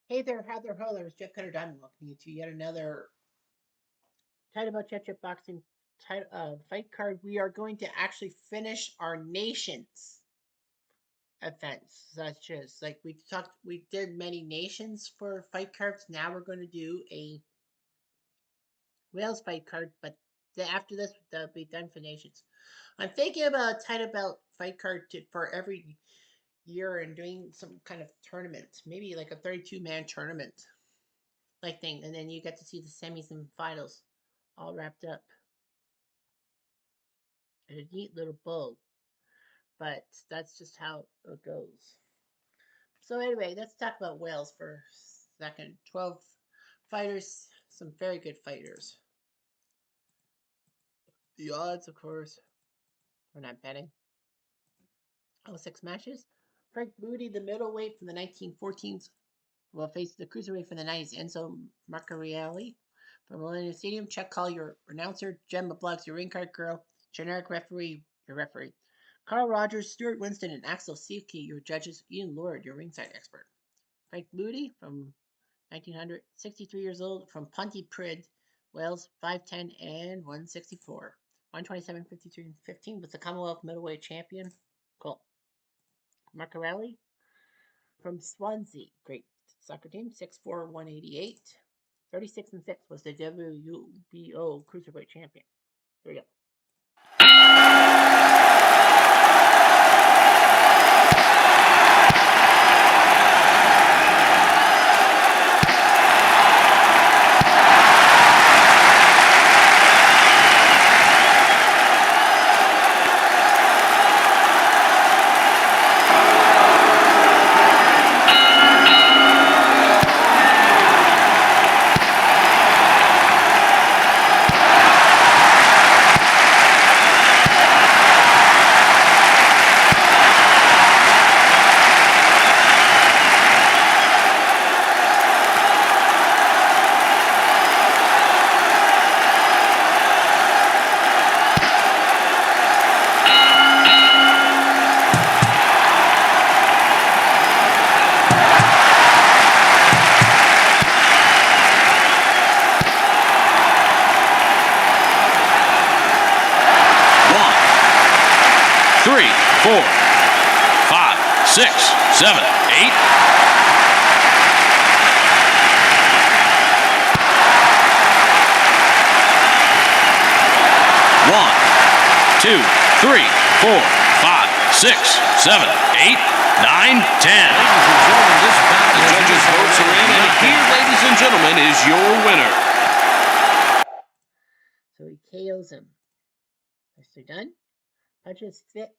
Hey there, Heather Hollers, Jeff Cutter Diamond, welcoming you to yet another Title About Chat Boxing fight card. We are going to actually finish our nations events, such as like we did many nations for fight cards. Now we're going to do a Wales fight card, but after this, that'll be done for nations. I'm thinking about a title belt fight card for every year and doing some kind of tournament, maybe like a 32-man tournament like thing, and then you get to see the semis and finals all wrapped up. A neat little bow, but that's just how it goes. So anyway, let's talk about Wales for a second. 12 fighters, some very good fighters. The odds, of course, we're not betting. All 6 matches. Frank Moody, the middleweight from the 1914s, will face the cruiserweight from the 90s, Enzo Marcarielli. From Millennium Stadium, Chuck Call, your announcer. Gemma Bloggs, your ring card girl. Generic referee, your referee. Carl Rogers, Stuart Winston, and Axel Siewke, your judges. Ian Lord, your ringside expert. Frank Moody from 1900, 63 years old, from Pontypridd, Wales, 5'10 and 164. 127, 53, and 15 was the Commonwealth middleweight champion. Cool. Marcarelli from Swansea, great soccer team, 6'4, 188. 36 and 6 was the WBO cruiserweight champion. Here we go. Three, four, five, six, seven, eight. One, two, three, four, five, six, seven, eight, nine, 10. Ladies and gentlemen, this bout, the judges' votes are in, and here, ladies and gentlemen, is your winner. So he KOs him. Nicely done. Punches fit.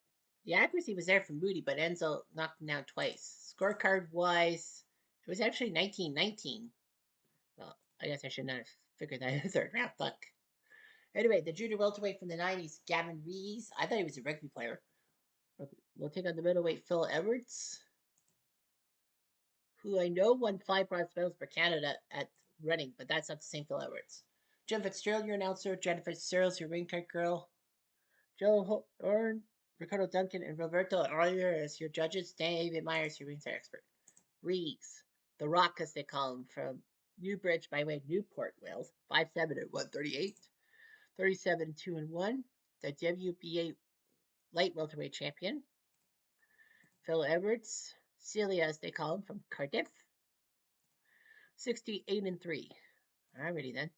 The accuracy was there from Moody, but Enzo knocked him down twice. Scorecard wise, it was actually 19-19. Well, I guess I should not have figured that in the third round. Fuck. Anyway, the junior welterweight from the 90s, Gavin Rees. I thought he was a rugby player. We'll take on the middleweight, Phil Edwards, who I know won 5 bronze medals for Canada at running, but that's not the same Phil Edwards. Jim Fitzgerald, your announcer. Jennifer Searles, your ring card girl. Joe Horn, Ricardo Duncan, and Roberto Arias, your judges. David Myers, your ringside expert. Reeves, the Rock, as they call him, from Newbridge by way of Newport, Wales, 5'7 at 138. 37 2 and 1. The WBA light welterweight champion. Phil Edwards, Celia, as they call him, from Cardiff, 68 and 3. Alrighty then.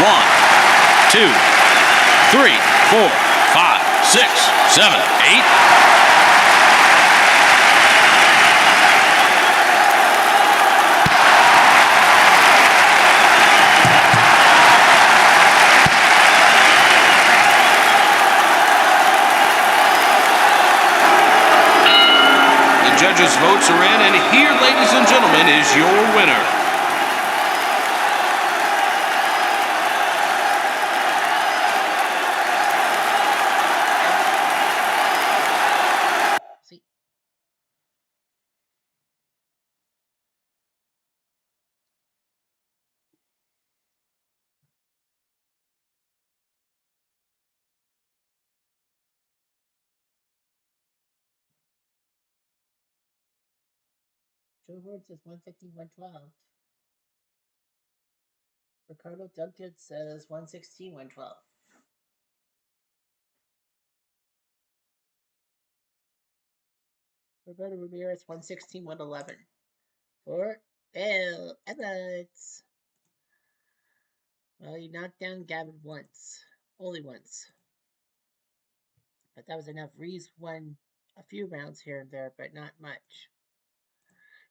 1, 2, 3, 4, 5, 6, 7, 8. The judges' votes are in, and here, ladies and gentlemen, is your winner. See. Joe Ward says 115, 112. Ricardo Duncan says 116, 112. Roberto Ramirez 116, 111. For Bill Evans. Well, you knocked down Gavin once. Only once. But that was enough. Reese won a few rounds here and there, but not much.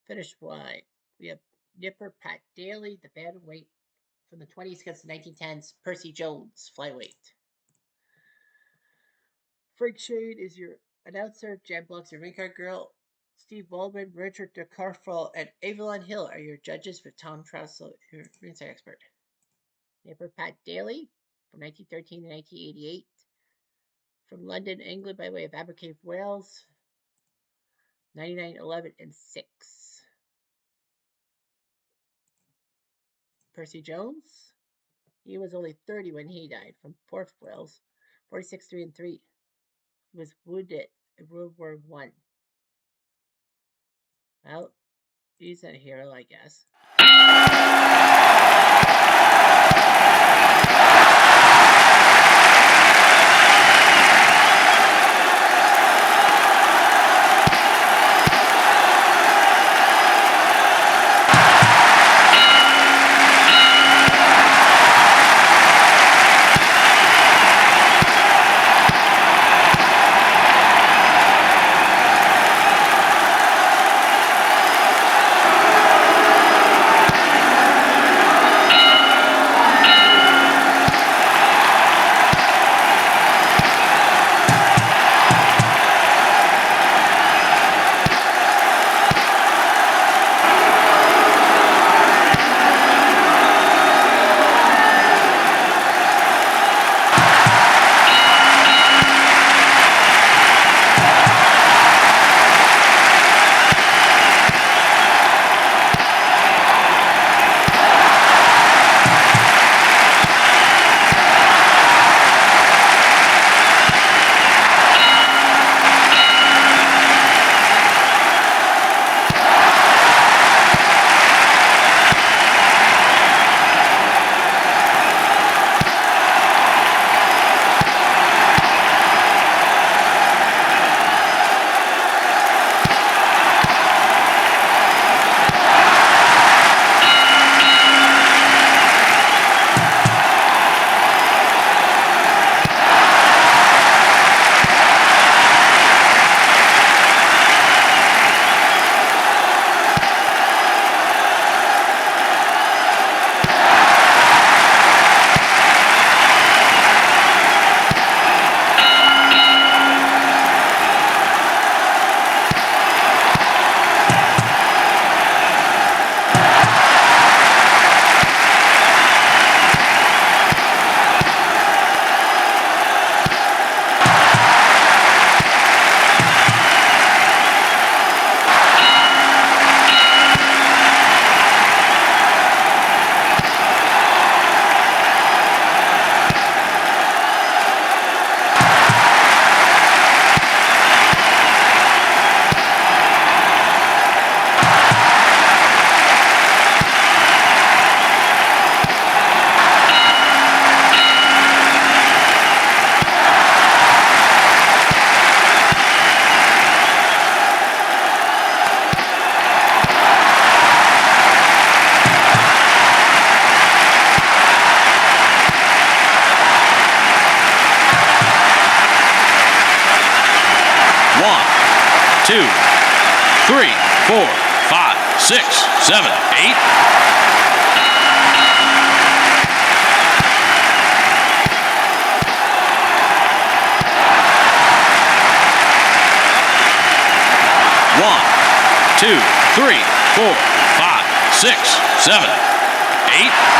Finish wide. We have Nipper Pat Daly, the bantamweight from the 20s against the 1910s. Percy Jones, flyweight. Frank Shade is your announcer. Jan Block's your ring card girl. Steve Baldwin, Richard DeCarfall, and Avalon Hill are your judges for Tom Trussell, your ringside expert. Nipper Pat Daly from 1913 to 1988. From London, England, by way of Abercave, Wales. 99, 11, and 6. Percy Jones. He was only 30 when he died, from Porth, Wales. 46, 3, and 3. He was wounded in World War I. Well, he's a hero, I guess. 2, 3, 4, 5, 6, 7, 8. One, 2, 3, 4, 5, 6, 7, 8.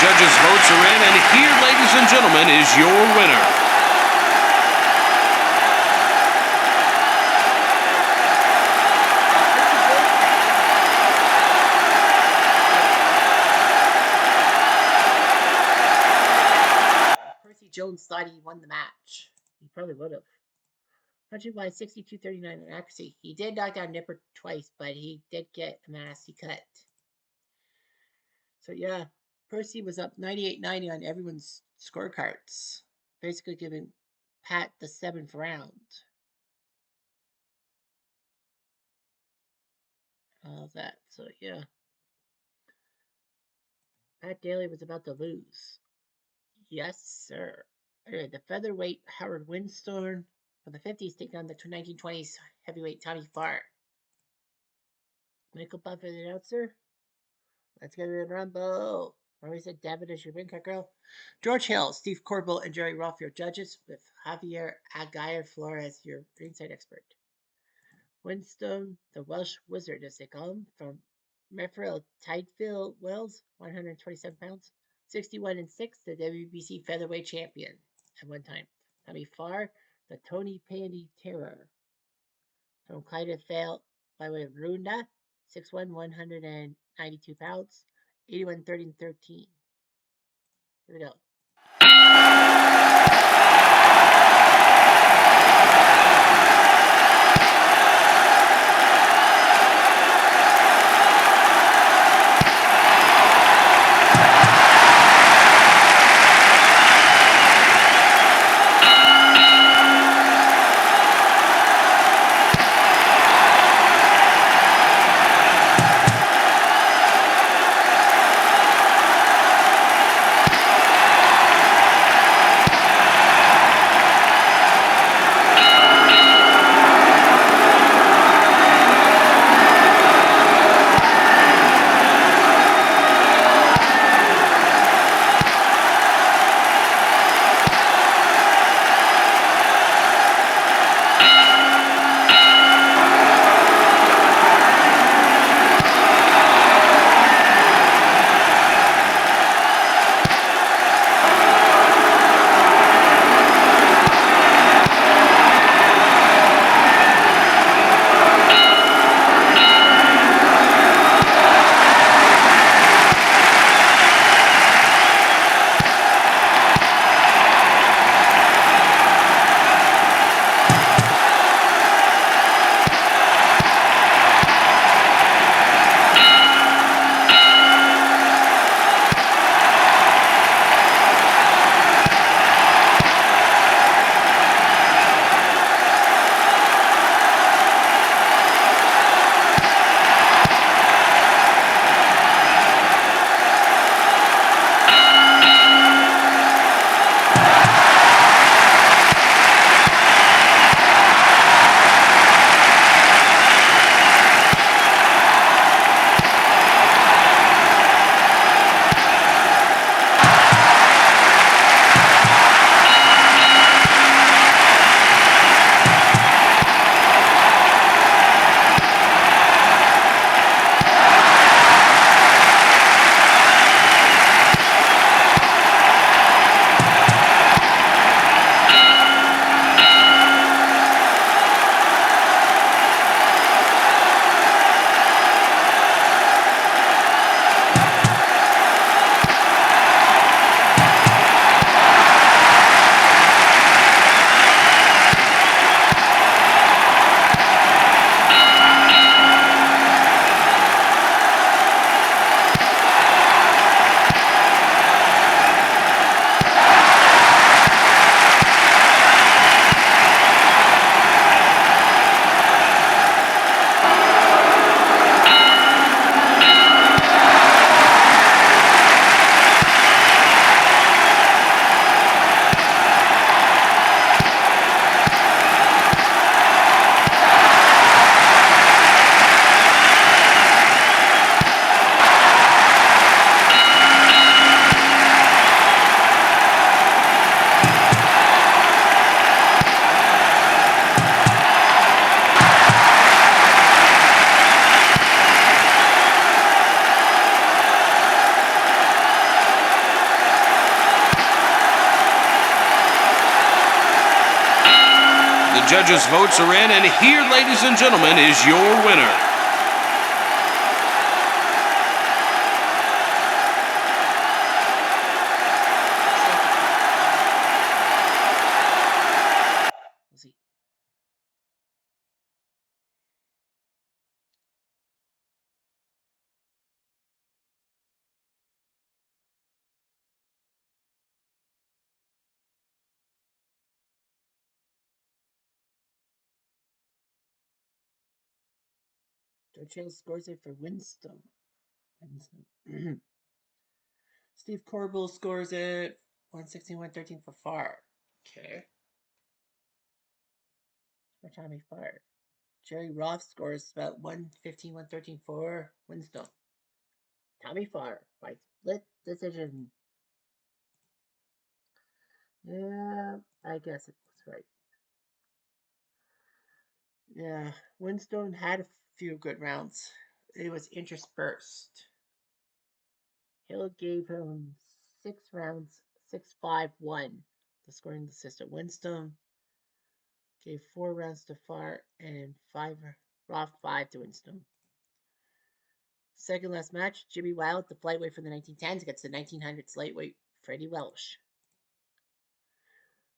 Judges' votes are in, and here, ladies and gentlemen, is your winner. Percy Jones thought he won the match. He probably would have. Punching by 62-39 in accuracy. He did knock down Nipper twice, but he did get a nasty cut. So yeah, Percy was up 98-90 on everyone's scorecards, basically giving Pat the 7th round. All that. So yeah, Pat Daly was about to lose. Yes, sir. The featherweight Howard Windstorm for the 50s taking on the 1920s heavyweight Tommy Farr. Michael Buffer, the announcer. Let's get it in Rumble. Marisa David as your ring card girl. George Hill, Steve Corbell, and Jerry Rolfe, your judges, with Javier Aguirre Flores, your ringside expert. Winston, the Welsh Wizard, as they call him, from Mefrel Tidefield Wells, 127 pounds, 61-6, the WBC featherweight champion at one time. Tommy Farr, the Tony Pandy Terror, from Clydesdale by way of Runda, 6'1", 192 pounds, 81-30-13. Here we go. judges' votes are in, and here, ladies and gentlemen, is your winner. Let's see. Churchill scores it for Winston. Steve Corbell scores it 116, 113 for Farr. Okay. For Tommy Farr. Jerry Roth scores about 115, 113 for Winston. Tommy Farr by split decision. Yeah, I guess it was right. Yeah, Winston had a few good rounds. It was interspersed. Hill gave him 6 rounds, 6-5-1, the scoring the system. Winston gave 4 rounds to Farr and Roth 5 to Winston. Second last match, Jimmy Wild, the flyweight from the 1910s, against the 1900s lightweight Freddie Welsh.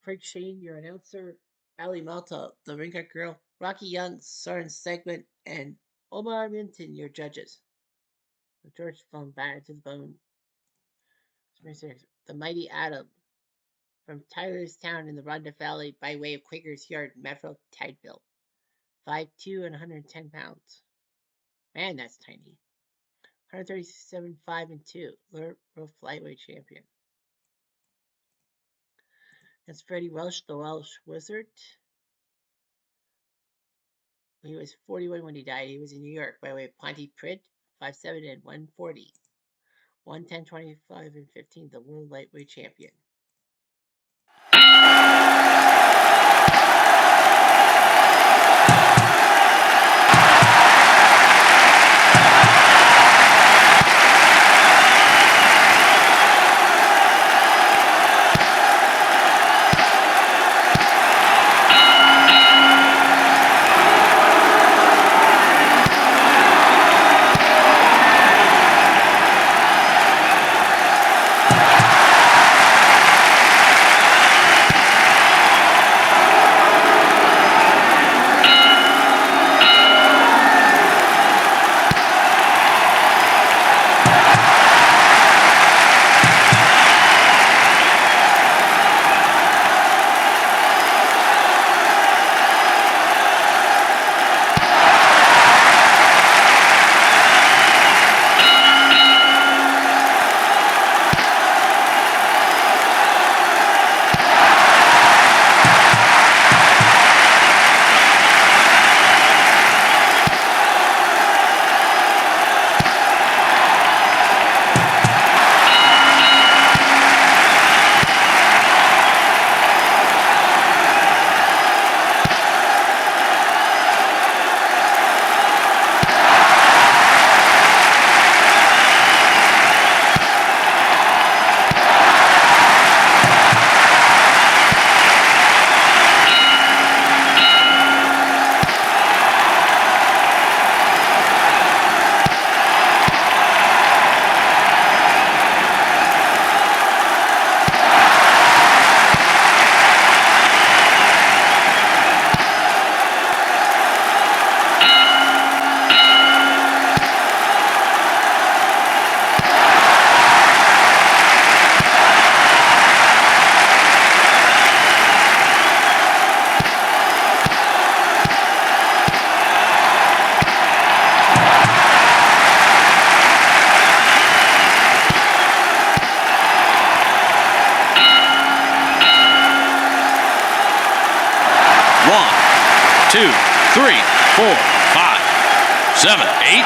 Frank Shane, your announcer. Ali Malta, the ringside girl. Rocky Young, Soren Segment, and Omar Minton, your judges. George from Battered to the Bone. The Mighty Adam from Tylerstown in the Rhondda Valley by way of Quaker's Yard, Metro Tideville. 5'2" and 110 pounds. Man, that's tiny. 137, 5 and 2. World Flyweight Champion. That's Freddie Welsh, the Welsh Wizard. He was 41 when he died. He was in New York by way of Pontypridd, 5'7" and 140. 110, 25, and 15, the World Lightweight Champion. Two, three, 4, 5, 7, 8.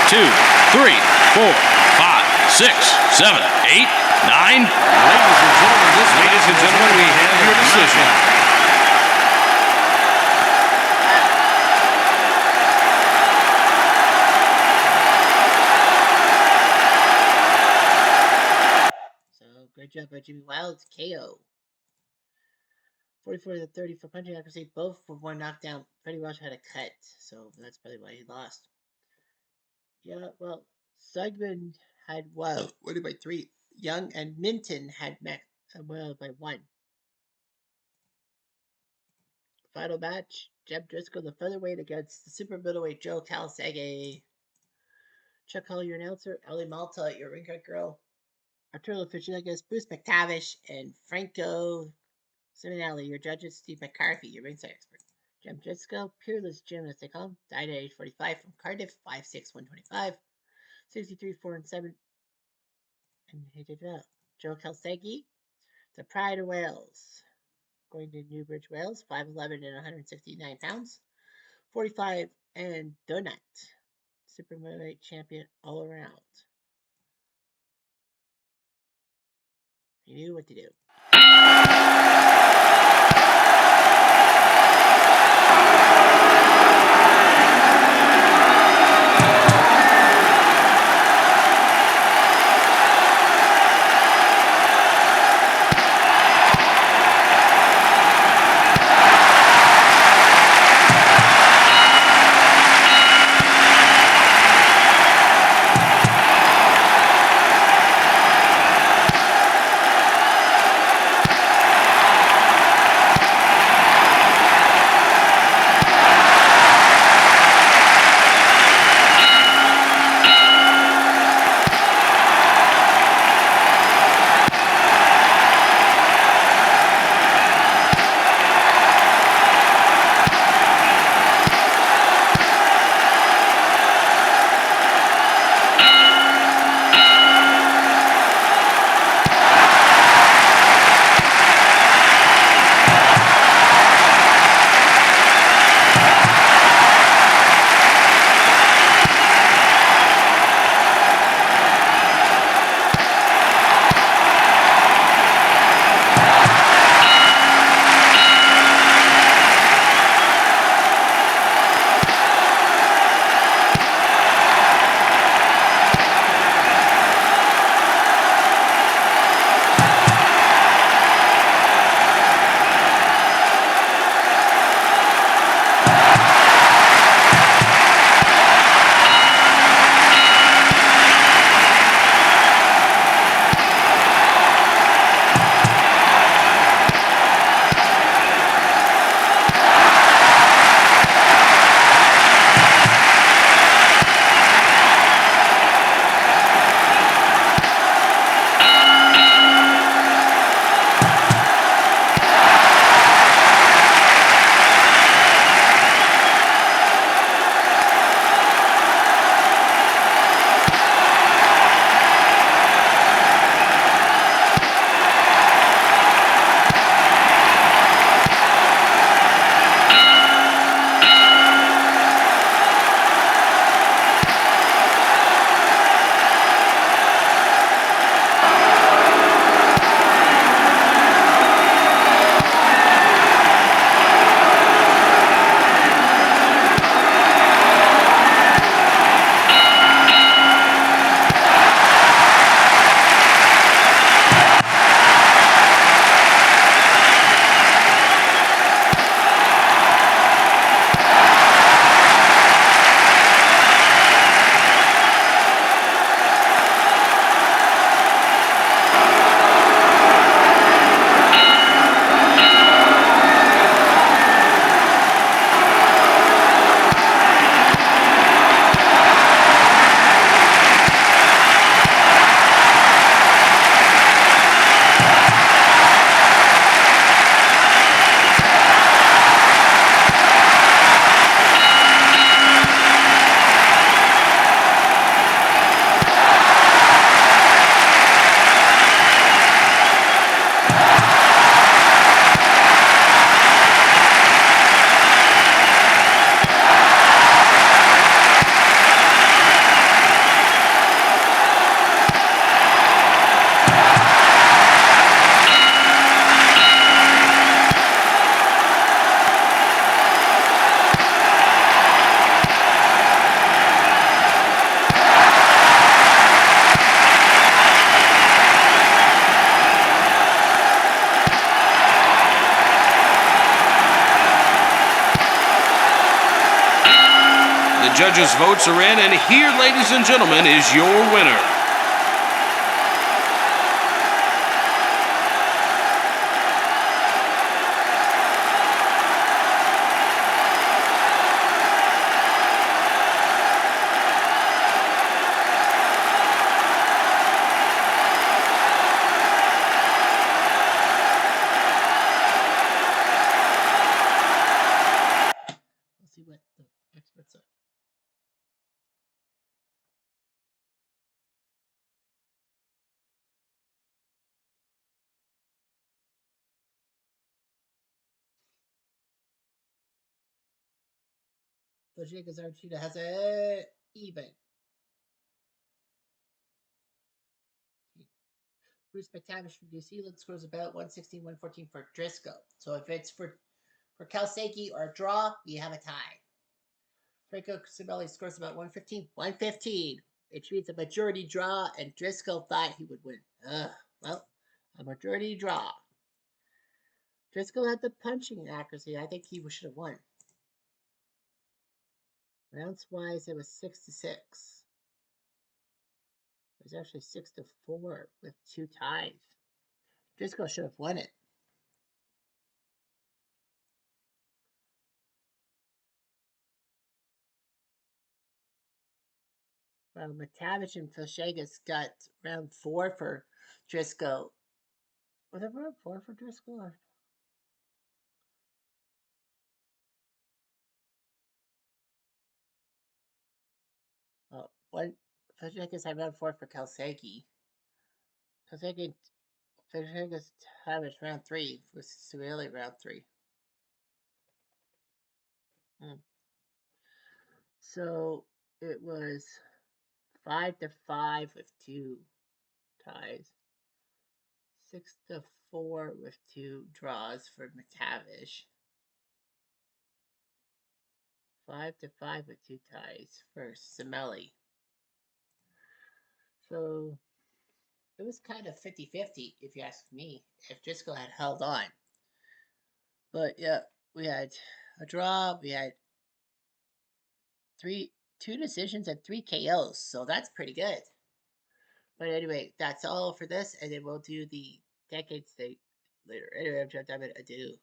2, 3, 4, 5, 6, 7, 8, 9. Ladies and gentlemen, we have your decision. So great job by Jimmy Wilds, KO. 44 to 30 for punching accuracy, both for one knockdown. Freddie Welsh had a cut, so that's probably why he lost. Yeah, well, Sugman had winning by 3. Young and Minton had by 1. Final match: Jeb Driscoll, the featherweight, against the super middleweight Joe Calsage. Chuck Hall, your announcer. Ellie Malta, your ring card girl. Arturo Fujinagas, Bruce McTavish, and Franco Simonelli, your judges. Steve McCarthy, your ringside expert. Jeb Driscoll, Peerless Jim, as they call him, died at age 45 from Cardiff, 5'6", 125, 63, 4 and 7. And he did well. Joe Calsage, the Pride of Wales, going to Newbridge, Wales, 5'11" and 169 pounds, 45 and donut, super middleweight champion all around. He knew what to do. The judges' votes are in, and here, ladies and gentlemen, is your winner. Let's see what the experts say. So Jacob's Argentina has a even. Bruce McTavish from New Zealand scores about 116, 114 for Driscoll. So if it's for Kalsaki or a draw, we have a tie. Franco Sibeli scores about 115, 115. Which means a majority draw, and Driscoll thought he would win. Well, a majority draw. Driscoll had the punching accuracy. I think he should have won. Rounds wise, it was 6-6. It was actually 6-4 with 2 ties. Driscoll should have won it. Well, McTavish and Filshagas got round 4 for Driscoll. Was it round 4 for Driscoll? Or? Oh, one. Filshagas had round 4 for Kalsaki. Filshagas Tavish round 3 was severely round 3. So it was 5-5 with 2 ties. 6-4 with 2 draws for McTavish. 5-5 with 2 ties for Simeli. So it was kind of 50-50, if you ask me, if Driscoll had held on. But yeah, we had a draw, we had 2 decisions and 3 KOs, so that's pretty good. But anyway, that's all for this, and then we'll do the decade state later. Anyway, I'm Jeff Diamond. Adieu.